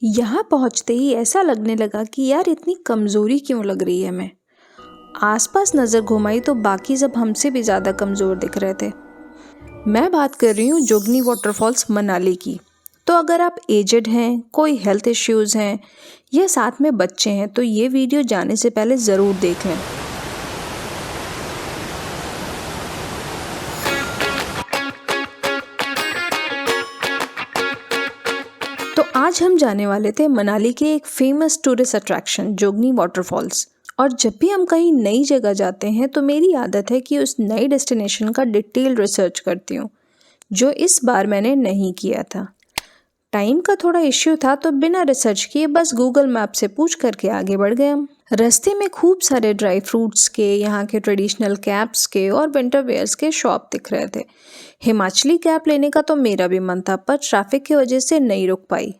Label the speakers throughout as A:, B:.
A: यहाँ पहुँचते ही ऐसा लगने लगा कि यार इतनी कमज़ोरी क्यों लग रही है मैं। आसपास नज़र घुमाई तो बाकी सब हमसे भी ज़्यादा कमज़ोर दिख रहे थे। मैं बात कर रही हूँ जोगनी वाटरफॉल्स मनाली की। तो अगर आप एजेड हैं, कोई हेल्थ इश्यूज़ हैं या साथ में बच्चे हैं तो ये वीडियो जाने से पहले ज़रूर देख लें। तो आज हम जाने वाले थे मनाली के एक फेमस टूरिस्ट अट्रैक्शन जोगनी वाटरफॉल्स। और जब भी हम कहीं नई जगह जाते हैं तो मेरी आदत है कि उस नई डेस्टिनेशन का डिटेल रिसर्च करती हूँ, जो इस बार मैंने नहीं किया था। टाइम का थोड़ा इश्यू था तो बिना रिसर्च किए बस गूगल मैप से पूछ करके आगे बढ़ गए हम। रास्ते में खूब सारे ड्राई फ्रूट्स के, यहाँ के ट्रेडिशनल कैप्स के और विंटर वेयर्स के शॉप दिख रहे थे। हिमाचली कैप लेने का तो मेरा भी मन था, पर ट्रैफिक की वजह से नहीं रुक पाई।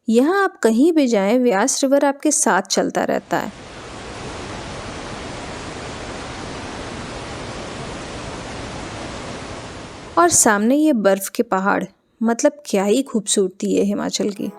A: यहाँ आप कहीं भी जाएं, व्यास रिवर आपके साथ चलता रहता है। और सामने ये बर्फ के पहाड़, मतलब क्या ही खूबसूरती है हिमाचल की।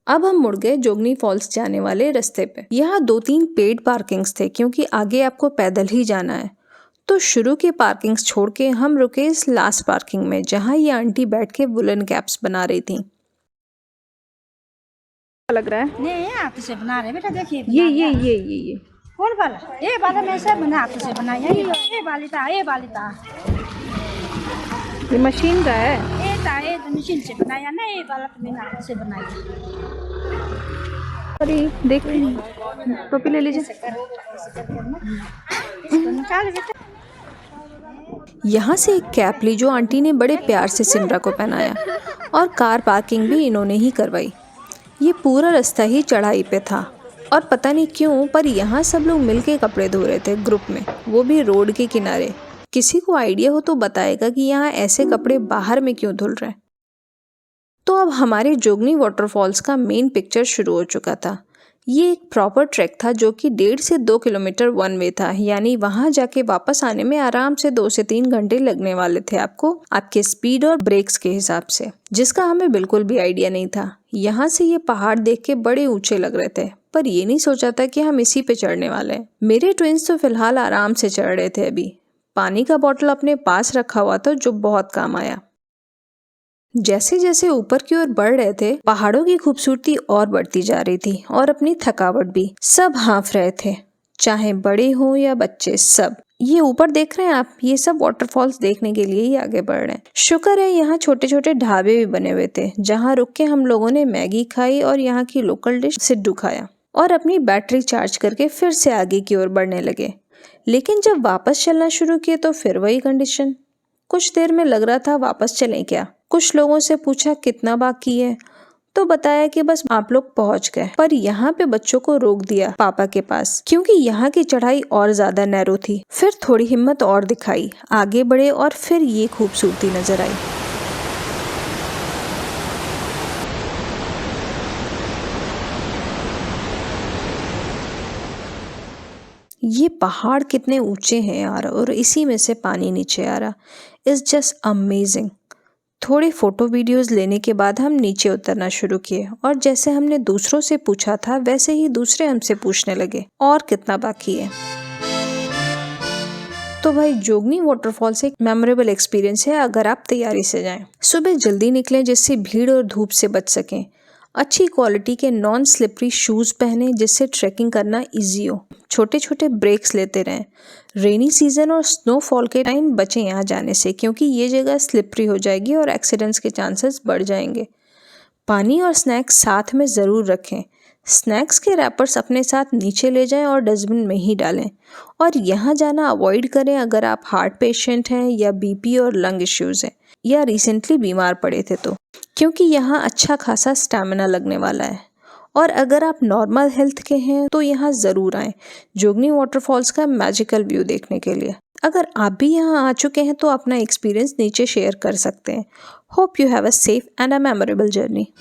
A: अब हम मुड़ गए जोगनी फॉल्स जाने वाले रास्ते पे। यहाँ 2-3 पेड पार्किंग्स थे क्योंकि आगे आपको पैदल ही जाना है। तो शुरू के पार्किंग्स छोड़ के हम रुके इस लास्ट पार्किंग में, जहाँ ये आंटी बैठ के वुलन कैप्स बना रही थी। लग रहा है
B: नहीं, हाथ से बना रहे बेटा, देखिए
A: ये
B: कौन वाला? ये वाला मैं सब बना हाथ से बनाया। ये वाली था
A: ये मशीन का है।
B: ये तो मशीन से बनाया ना, ये वाला तो मैंने हाथ से बनाया।
A: अरे देख टोपी ले लीजिए।
B: निकाल बेटा।
A: यहाँ से एक कैप ली जो आंटी ने बड़े प्यार से सिमरा को पहनाया, और कार पार्किंग भी इन्होंने ही करवाई। ये पूरा रास्ता ही चढ़ाई पे था और पता नहीं क्यों पर यहाँ सब लोग मिलके कपड़े धो रहे थे ग्रुप में, वो भी रोड के किनारे। किसी को आइडिया हो तो बताएगा कि यहाँ ऐसे कपड़े बाहर में क्यों धुल रहे हैं। तो अब हमारे जोगनी वाटरफॉल्स का मेन पिक्चर शुरू हो चुका था। ये एक प्रॉपर ट्रैक था जो कि 1.5 से 2 किलोमीटर वन वे था, यानी वहां जाके वापस आने में आराम से 2 से 3 घंटे लगने वाले थे आपको, आपके स्पीड और ब्रेक्स के हिसाब से, जिसका हमें बिल्कुल भी आइडिया नहीं था। यहाँ से ये पहाड़ देख के बड़े ऊंचे लग रहे थे, पर ये नहीं सोचा था कि हम इसी पे चढ़ने वाले हैं। मेरे ट्विंस तो फिलहाल आराम से चढ़ रहे थे। अभी पानी का बॉटल अपने पास रखा हुआ था जो बहुत काम आया। जैसे जैसे ऊपर की ओर बढ़ रहे थे, पहाड़ों की खूबसूरती और बढ़ती जा रही थी और अपनी थकावट भी। सब हाँफ रहे थे, चाहे बड़े हो या बच्चे, सब। ये ऊपर देख रहे हैं आप, ये सब वाटरफॉल्स देखने के लिए ही आगे बढ़ रहे हैं। शुक्र है यहाँ छोटे छोटे ढाबे भी बने हुए थे, जहाँ रुक के हम लोगों ने मैगी खाई और यहाँ की लोकल डिश सिड्डू खाया और अपनी बैटरी चार्ज करके फिर से आगे की ओर बढ़ने लगे। लेकिन जब वापस चलना शुरू किए तो फिर वही कंडीशन। कुछ देर में लग रहा था वापस चलें क्या। कुछ लोगों से पूछा कितना बाकी है, तो बताया कि बस आप लोग पहुंच गए। पर यहाँ पे बच्चों को रोक दिया पापा के पास, क्योंकि यहाँ की चढ़ाई और ज्यादा नैरो थी। फिर थोड़ी हिम्मत और दिखाई, आगे बढ़े और फिर ये खूबसूरती नजर आई। ये पहाड़ कितने ऊंचे हैं यार, और इसी में से पानी नीचे आ रहा, इज जस्ट अमेजिंग। थोड़े फोटो वीडियोस लेने के बाद हम नीचे उतरना शुरू किए, और जैसे हमने दूसरों से पूछा था वैसे ही दूसरे हमसे पूछने लगे और कितना बाकी है। तो भाई जोगनी वाटरफॉल्स एक मेमोरेबल एक्सपीरियंस है अगर आप तैयारी से जाएं। सुबह जल्दी निकलें जिससे भीड़ और धूप से बच सकें। अच्छी क्वालिटी के नॉन स्लिपरी शूज पहने जिससे ट्रैकिंग करना इजी हो। छोटे छोटे ब्रेक्स लेते रहें। रेनी सीजन और स्नोफॉल के टाइम बचें यहाँ जाने से, क्योंकि ये जगह स्लिपरी हो जाएगी और एक्सीडेंट्स के चांसेस बढ़ जाएंगे। पानी और स्नैक्स साथ में ज़रूर रखें। स्नैक्स के रैपर्स अपने साथ नीचे ले जाएं और डस्टबिन में ही डालें। और यहाँ जाना अवॉइड करें अगर आप हार्ट पेशेंट हैं या बीपी और लंग इश्यूज़ हैं या रिसेंटली बीमार पड़े थे तो, क्योंकि यहाँ अच्छा खासा स्टैमिना लगने वाला है। और अगर आप नॉर्मल हेल्थ के हैं तो यहाँ ज़रूर आएँ जोगनी वाटरफॉल्स का मैजिकल व्यू देखने के लिए। अगर आप भी यहाँ आ चुके हैं तो अपना एक्सपीरियंस नीचे शेयर कर सकते हैं। Hope you have a safe and a memorable journey.